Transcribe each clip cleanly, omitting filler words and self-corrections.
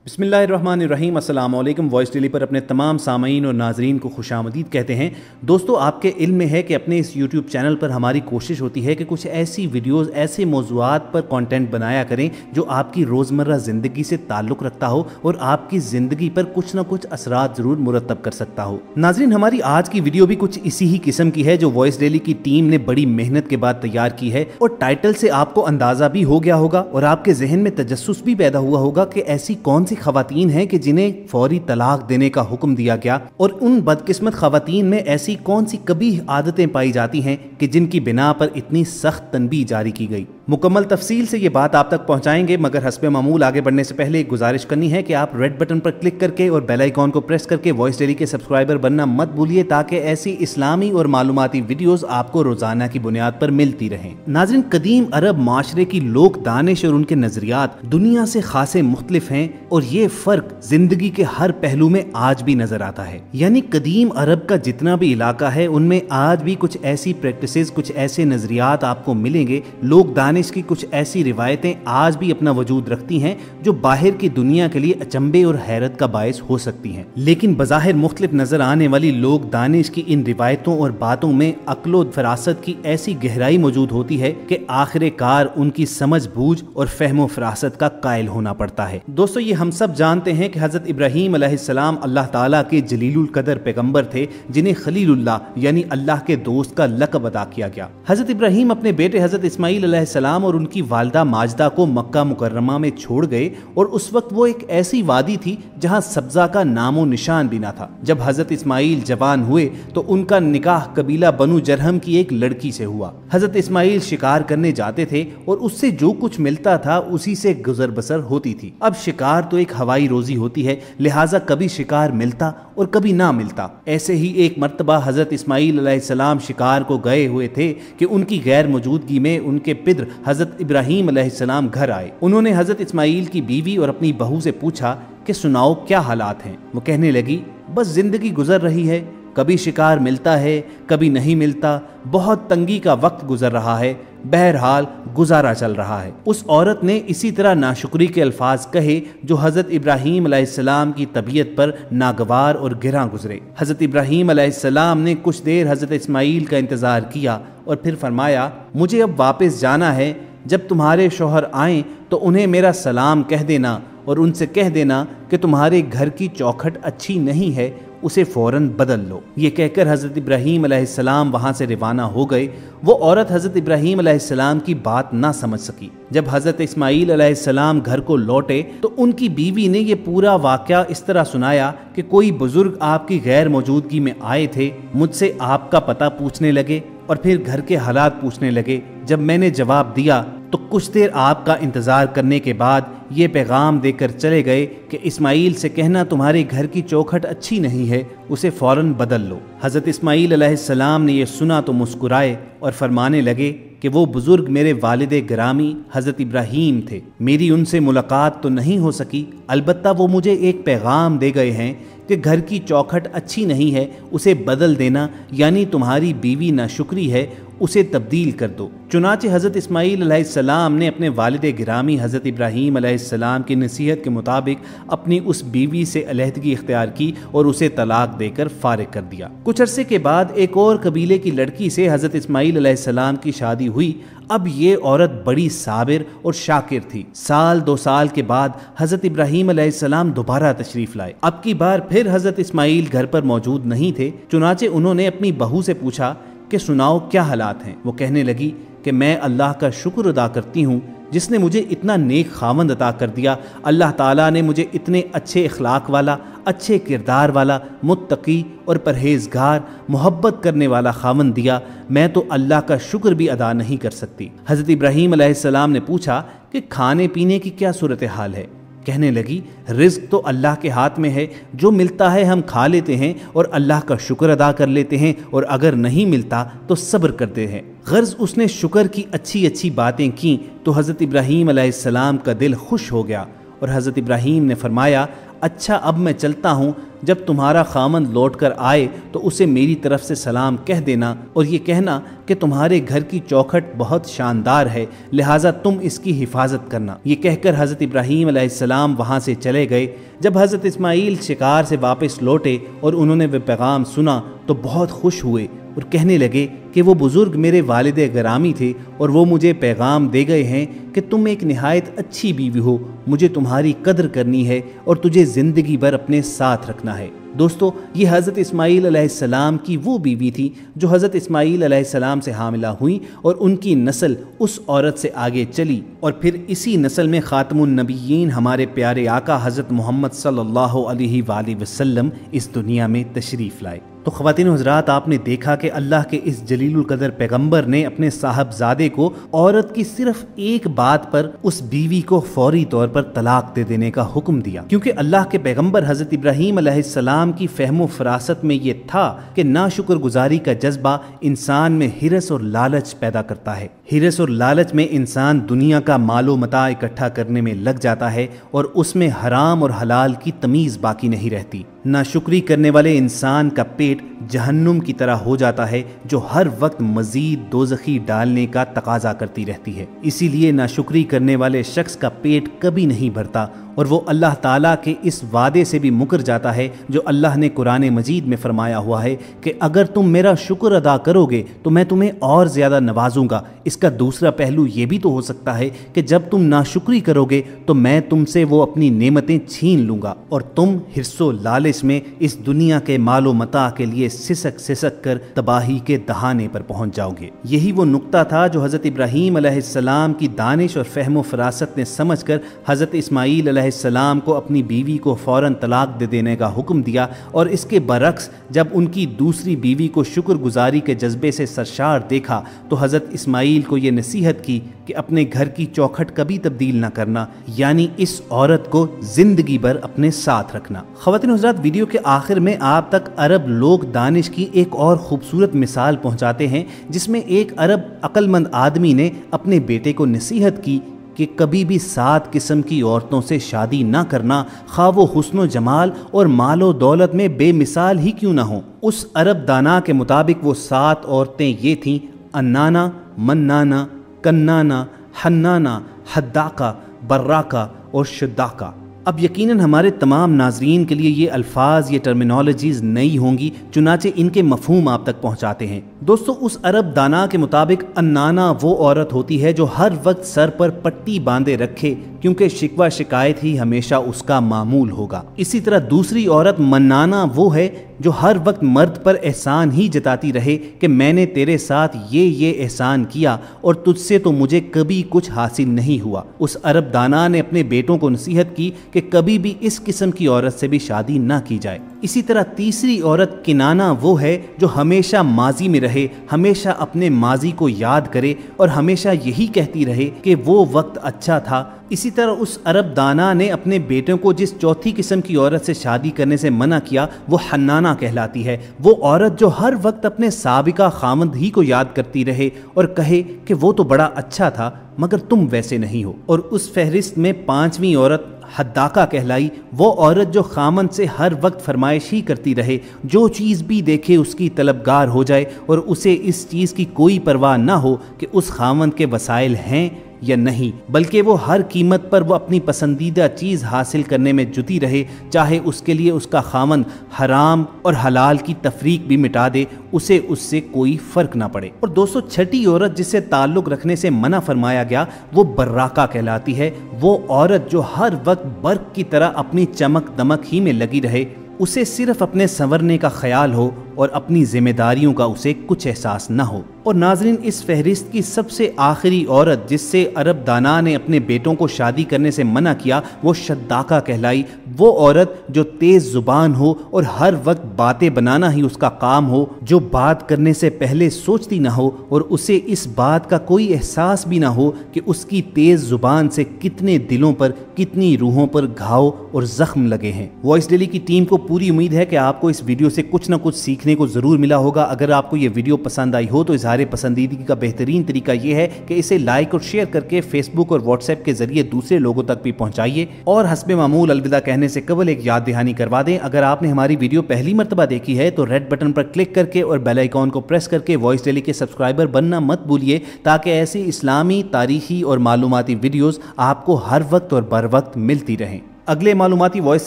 बिस्मिल्लाहिर्रहमानिर्रहीम। अस्सलाम वालेकुम। वॉइस डेली पर अपने तमाम सामीन और नाजरीन को खुशामदीद कहते हैं। दोस्तों, आपके इल्म में है कि अपने इस यूट्यूब चैनल पर हमारी कोशिश होती है कि कुछ ऐसी वीडियोस, ऐसे मौज़ूआत पर कंटेंट बनाया करें जो आपकी रोज़मर्रा ज़िंदगी से ताल्लुक़ रखता हो और आपकी ज़िंदगी पर कुछ ना कुछ असरात ज़रूर मुरतब कर सकता हो। नाजरीन, हमारी आज की वीडियो भी कुछ इसी ही किस्म की है जो वॉइस डेली की टीम ने बड़ी मेहनत के बाद तैयार की है, और टाइटल से आपको अंदाज़ा भी हो गया होगा और आपके जहन में तजस्सुस भी पैदा हुआ होगा कि ऐसी कौन सी खवातीन हैं कि जिन्हें फौरी तलाक देने का हुक्म दिया गया, और उन बदकिस्मत खवातीन में ऐसी कौन सी कबीह आदतें पाई जाती हैं कि जिनकी बिना पर इतनी सख्त तनबीह जारी की गई। मुकम्मल तफसील से ये बात आप तक पहुंचाएंगे, मगर हस्बे मामूल आगे बढ़ने से पहले एक गुजारिश करनी है कि आप रेड बटन पर क्लिक करके और बेल आइकॉन को प्रेस करके वॉइस डेली के सब्सक्राइबर बनना मत भूलिए, ताकि ऐसी इस्लामी और मालूमाती वीडियोस आपको रोजाना की बुनियाद पर मिलती रहें। नाज़रीन, कदीम अरब माशरे की लोक दानिश और उनके नजरियात दुनिया से खासे मुख्तलिफ हैं, और ये फर्क जिंदगी के हर पहलू में आज भी नजर आता है। यानी कदीम अरब का जितना भी इलाका है उनमें आज भी कुछ ऐसी प्रैक्टिसेस, कुछ ऐसे नजरियात आपको मिलेंगे, लोक दानिश की कुछ ऐसी रिवायतें आज भी अपना वजूद रखती हैं जो बाहर की दुनिया के लिए अचंभे और हैरत का बायस हो सकती हैं। लेकिन बज़ाहिर मुख्तलिफ नजर आने वाली लोक दानिश की इन रिवायतों और बातों में अक्ल और फरासत की ऐसी गहराई मौजूद होती है कि आखिरकार उनकी समझ बूझ और फहमो फरासत का कायल होना पड़ता है। दोस्तों, ये हम सब जानते हैं कि हजरत इब्राहीम अलैहिस्सलाम अल्लाह ताला के जलीलुल कदर पैगंबर थे, जिन्हें खलीलुल्लाह यानी अल्लाह के दोस्त का लक़ब अता किया गया। हजरत इब्राहीम अपने बेटे हजरत इस्माईल अलैहिस्सलाम और उनकी वालिदा माजिदा को मक्का मुकर्रमा में छोड़ गए, और उस वक्त वो एक ऐसी वादी थी जहां सब्जा का नामो निशान भी ना था। जब हजरत इस्माईल जवान हुए तो उनका निकाह कबीला बनु जरहम की एक लड़की से हुआ। हजरत इस्माईल शिकार करने जाते थे और उससे जो कुछ मिलता था उसी से गुजर बसर होती थी। अब शिकार तो एक हवाई रोजी होती है, लिहाजा कभी शिकार मिलता और कभी ना मिलता। ऐसे ही एक मर्तबा हजरत इस्माईल अलैहिस्सलाम शिकार को गए हुए थे कि उनकी गैर मौजूदगी में उनके पितर हजरत इब्राहीम अलैहिस्सलाम घर आए। उन्होंने हजरत इस्माईल की बीवी और अपनी बहू से पूछा कि सुनाओ, क्या हालात हैं। वो कहने लगी, बस जिंदगी गुजर रही है, कभी शिकार मिलता है कभी नहीं मिलता, बहुत तंगी का वक्त गुजर रहा है, बहरहाल गुजारा चल रहा है। उस औरत ने इसी तरह नाशुक्री के अल्फाज कहे जो हजरत इब्राहीम अलैहिस्सलाम की तबीयत पर नागवार और गिरा गुजरे। हजरत इब्राहीम अलैहिस्सलाम ने कुछ देर हजरत इस्माईल का इंतजार किया और फिर फरमाया, मुझे अब वापस जाना है। जब तुम्हारे शौहर आएं तो उन्हें मेरा सलाम कह देना और उनसे कह देना कि तुम्हारे घर की चौखट अच्छी नहीं है, उसे फौरन बदल लो। ये कहकर हजरत इब्राहीम अलैहिस्सलाम वहां से रवाना हो गए। वो औरत हजरत इब्राहीम अलैहिस्सलाम की बात ना समझ सकी। जब हजरत इस्माईल अलैहिस्सलाम घर को लौटे तो उनकी बीवी ने ये पूरा वाकया इस तरह सुनाया कि कोई बुजुर्ग आपकी गैर मौजूदगी में आए थे, मुझसे आपका पता पूछने लगे और फिर घर के हालात पूछने लगे। जब मैंने जवाब दिया तो कुछ देर आपका इंतजार करने के बाद ये पैगाम देकर चले गए कि इस्माईल से कहना तुम्हारे घर की चौखट अच्छी नहीं है, उसे फौरन बदल लो। हजरत इस्माईल अलैहिस्सलाम ने यह सुना तो मुस्कुराए और फरमाने लगे कि वो बुजुर्ग मेरे वालिद गिरामी हजरत इब्राहीम थे। मेरी उनसे मुलाकात तो नहीं हो सकी, अलबत्ता वो मुझे एक पैगाम दे गए हैं कि घर की चौखट अच्छी नहीं है, उसे बदल देना, यानी तुम्हारी बीवी नाशुक्री है, उसे तब्दील कर दो। चुनाचे हजरत इस्माईल अलैहिस्सलाम ने अपने वालिद गिरामी हजरत इब्राहीम अलैहिस्सलाम की नसीहत के मुताबिक अपनी उस बीवी से अलहदगी इख्तियार की और उसे तलाक देकर फारिग कर दिया। कुछ अरसे के बाद एक और कबीले की लड़की से हजरत इस्माईल अलैहिस्सलाम की शादी हुई। अब ये औरत बड़ी साबिर और शाकिर थी। साल 2 साल के बाद हजरत इब्राहीम अलैहिस्सलाम दोबारा तशरीफ लाए। अब की बार फिर हजरत इस्माईल घर पर मौजूद नहीं थे। चुनाचे उन्होंने अपनी बहू से पूछा कि सुनाओ, क्या हालात हैं। वो कहने लगी कि मैं अल्लाह का शुक्र अदा करती हूँ जिसने मुझे इतना नेक खावंद अता कर दिया। अल्लाह ताला ने मुझे इतने अच्छे इखलाक वाला, अच्छे किरदार वाला, मुत्तकी और परहेजगार, मोहब्बत करने वाला खावंद दिया। मैं तो अल्लाह का शुक्र भी अदा नहीं कर सकती। हज़रत इब्राहीम अलैहिस्सलाम ने पूछा कि खाने पीने की क्या सूरत हाल है। कहने लगी, रिज़्क तो अल्लाह के हाथ में है, जो मिलता है हम खा लेते हैं और अल्लाह का शुक्र अदा कर लेते हैं, और अगर नहीं मिलता तो सब्र करते हैं। गर्ज उसने शुक्र की अच्छी अच्छी बातें की तो हज़रत इब्राहीम अलैहिस्सलाम का दिल खुश हो गया, और हज़रत इब्राहीम ने फरमाया, اچھا اب میں چلتا ہوں، جب تمہارا خامند لوٹ کر آئے تو اسے میری طرف سے سلام کہہ دینا اور یہ کہنا کہ تمہارے گھر کی چوکھٹ بہت شاندار ہے، لہٰذا تم اس کی حفاظت کرنا۔ یہ کہہ کر حضرت ابراہیم علیہ السلام وہاں سے چلے گئے۔ جب حضرت اسماعیل شکار سے واپس لوٹے اور انہوں نے وہ پیغام سنا تو بہت خوش ہوئے اور کہنے لگے کہ وہ بزرگ میرے والد گرامی تھے اور وہ مجھے پیغام دے گئے ہیں کہ تم ایک نہایت اچھی بیوی ہو، مجھے تمہاری قدر کرنی ہے اور تجھے زندگی بھر اپنے ساتھ رکھنا ہے۔ دوستو، یہ حضرت اسماعیل علیہ السلام کی وہ بیوی تھی جو حضرت اسماعیل علیہ السلام سے حاملہ ہوئی اور ان کی نسل اس عورت سے آگے چلی اور پھر اسی نسل میں خاتم النبیین ہمارے پیارے آقا حضرت محمد صلی اللہ علیہ وآلہ وسلم اس دنیا میں تشریف لائے۔ تو خواتین و حضرات، آپ نے دیکھا کہ اللہ کے اس جلیل القدر پیغمبر نے اپنے صاحبزادے کو عورت کی صرف ایک بات پر اس بیوی کو فوری طور پر طلاق دے دینے کا حکم دیا، کیونکہ اللہ کے پیغمبر حضرت ابراہیم علیہ السلام کی فہم و فراست میں یہ تھا کہ ناشکر گزاری کا جذبہ انسان میں ہرس اور لالچ پیدا کرتا ہے۔ ہرس اور لالچ میں انسان دنیا کا مال و متاع اکٹھا کرنے میں لگ جاتا ہے اور اس میں حرام اور حلال کی تمیز باقی نہیں رہتی۔ ناشکری کرنے والے انسان کا پیٹ جہنم کی طرح ہو جاتا ہے جو ہر وقت مزید دوزخی ڈالنے کا تقاضا کرتی رہتی ہے۔ اسی لیے ناشکری کرنے والے شخص کا پیٹ کبھی نہیں بھرتا اور وہ اللہ تعالیٰ کے اس وعدے سے بھی مکر جاتا ہے جو اللہ نے قرآن مجید میں فرمایا ہوا ہے کہ اگر تم میرا شکر ادا کرو گے تو میں تمہیں اور زیادہ نوازوں گا۔ اس کا دوسرا پہلو یہ بھی تو ہو سکتا ہے کہ جب تم ناشکری کرو گے تو میں تم سے وہ اپنی نعمتیں چھین لوں گا اور تم حرص و لالچ میں اس دنیا کے مال و متاع کے لیے سسک سسک کر تباہی کے دہانے پر پہنچ جاؤ گے۔ یہی وہ نقطہ تھا جو حضرت ابراہیم علیہ السلام کی دانش اور فہم و فراست نے سمجھ کر حضرت اسماعیل علیہ السلام کو اپنی بیوی کو فوراً طلاق دے دینے کا حکم دیا، اور اس کے برعکس جب ان کی دوسری بیوی کو شکر گزاری کے جذبے سے سرشار دیکھا تو حضرت اسماعیل کو یہ نصیحت کی کہ اپنے گھر کی چوکھٹ کبھی تبدیل نہ کرنا، یعنی اس عورت کو زندگی بھر اپنے ساتھ رکھنا۔ خواتین و حضرات، ویڈیو کے آخر میں آپ تک عرب لوگ دانش کی ایک اور خوبصورت مثال پہنچاتے ہیں جس میں ایک عرب عقل مند آدمی نے اپنے بیٹے کو نصیحت کی کہ کبھی بھی 7 قسم کی عورتوں سے شادی نہ کرنا، خواہ وہ حسن و جمال اور مال و دولت میں بے مثال ہی کیوں نہ ہوں۔ اس عرب دانا کے مطابق وہ 7 عورتیں یہ تھیں: انانا، منانا، کنانا، حنانا، حداقہ، براقہ اور شداقہ۔ اب یقیناً ہمارے تمام ناظرین کے لیے یہ الفاظ، یہ ٹرمینالوجیز نئی ہوں گی، چنانچہ ان کے مفہوم آپ تک پہنچاتے ہیں۔ دوستو، اس عرب دانا کے مطابق انانا وہ عورت ہوتی ہے جو ہر وقت سر پر پٹی باندھے رکھے، کیونکہ شکوہ شکایت ہی ہمیشہ اس کا معمول ہوگا۔ اسی طرح دوسری عورت منانا وہ ہے جو ہر وقت مرد پر احسان ہی جتاتی رہے کہ میں نے تیرے ساتھ یہ احسان کیا اور تجھ سے تو مجھے کبھی کچھ حاصل نہیں ہوا۔ اس عرب دانا نے اپنے بیٹوں کو نصیحت کی کہ کبھی بھی اس قسم کی عورت سے بھی شادی نہ کی جائے۔ اسی طرح تیسری عورت کنانا وہ ہے جو ہمیشہ ماضی میں رہے، ہمیشہ اپنے ماضی کو یاد کرے اور ہمیشہ یہی کہتی رہے کہ وہ وقت اچھا تھا۔ اسی طرح اس عرب دانا نے اپنے بیٹوں کو جس چوتھی قسم کی عورت سے شادی کرنے سے منع کیا وہ حنانا کہلاتی ہے، وہ عورت جو ہر وقت اپنے سابقہ خامند ہی کو یاد کرتی رہے اور کہے کہ وہ تو بڑا اچھا تھا مگر تم ویسے نہیں ہو۔ اور اس فہرست میں 5ویں عورت حداقہ کہلائی، وہ عورت جو خامند سے ہر وقت فرمائش ہی کرتی رہے، جو چیز بھی دیکھے اس کی طلبگار ہو جائے اور اسے اس چیز کی کوئی پرواہ نہ ہو کہ اس خامند کے وسائل ہیں یا نہیں، بلکہ وہ ہر قیمت پر وہ اپنی پسندیدہ چیز حاصل کرنے میں جٹی رہے، چاہے اس کے لیے اس کا خامند حرام اور حلال کی تفریق بھی مٹا دے، اسے اس سے کوئی فرق نہ پڑے۔ اور دوستو، 6ٹھی عورت جس سے تعلق رکھنے سے منع فرمایا گیا وہ براقہ کہلاتی ہے، وہ عورت جو ہر وقت برق کی طرح اپنی چمک دمک ہی میں لگی رہے، اسے صرف اپنے سنورنے کا خیال ہو اور اپنی ذمہ داریوں کا اسے کچھ احساس نہ ہو۔ اور ناظرین، اس فہرست کی سب سے آخری عورت جس سے عرب دانا نے اپنے بیٹوں کو شادی کرنے سے منع کیا وہ شداقہ کہلائی، وہ عورت جو تیز زبان ہو اور ہر وقت باتیں بنانا ہی اس کا کام ہو، جو بات کرنے سے پہلے سوچتی نہ ہو اور اسے اس بات کا کوئی احساس بھی نہ ہو کہ اس کی تیز زبان سے کتنے دلوں پر، کتنی روحوں پر گھاؤ اور زخم لگے ہیں۔ وائس ڈیلی کی ٹیم کو پوری امید ہے کہ آپ کو اس ویڈیو سے کچھ نہ کچھ سیکھنے सीखने को ज़रूर मिला होगा। अगर आपको ये वीडियो पसंद आई हो तो इजहार पसंदीदगी का बेहतरीन तरीका ये है कि इसे लाइक और शेयर करके फेसबुक और व्हाट्सएप के जरिए दूसरे लोगों तक भी पहुंचाइए। और हस्बे मामूल अलविदा कहने से कबल एक याद दहानी करवा दें, अगर आपने हमारी वीडियो पहली मरतबा देखी है तो रेड बटन पर क्लिक करके और बेल आइकॉन को प्रेस करके वॉइस डेली के सब्सक्राइबर बनना मत भूलिए, ताकि ऐसी इस्लामी, तारीखी और मालूमाती वीडियोस आपको हर वक्त और बर वक्त मिलती रहें। अगले मालूमाती वॉइस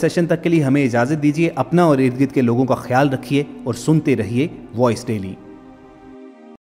सेशन तक के लिए हमें इजाज़त दीजिए। अपना और इर्द गिर्द के लोगों का ख्याल रखिए और सुनते रहिए वॉइस डेली।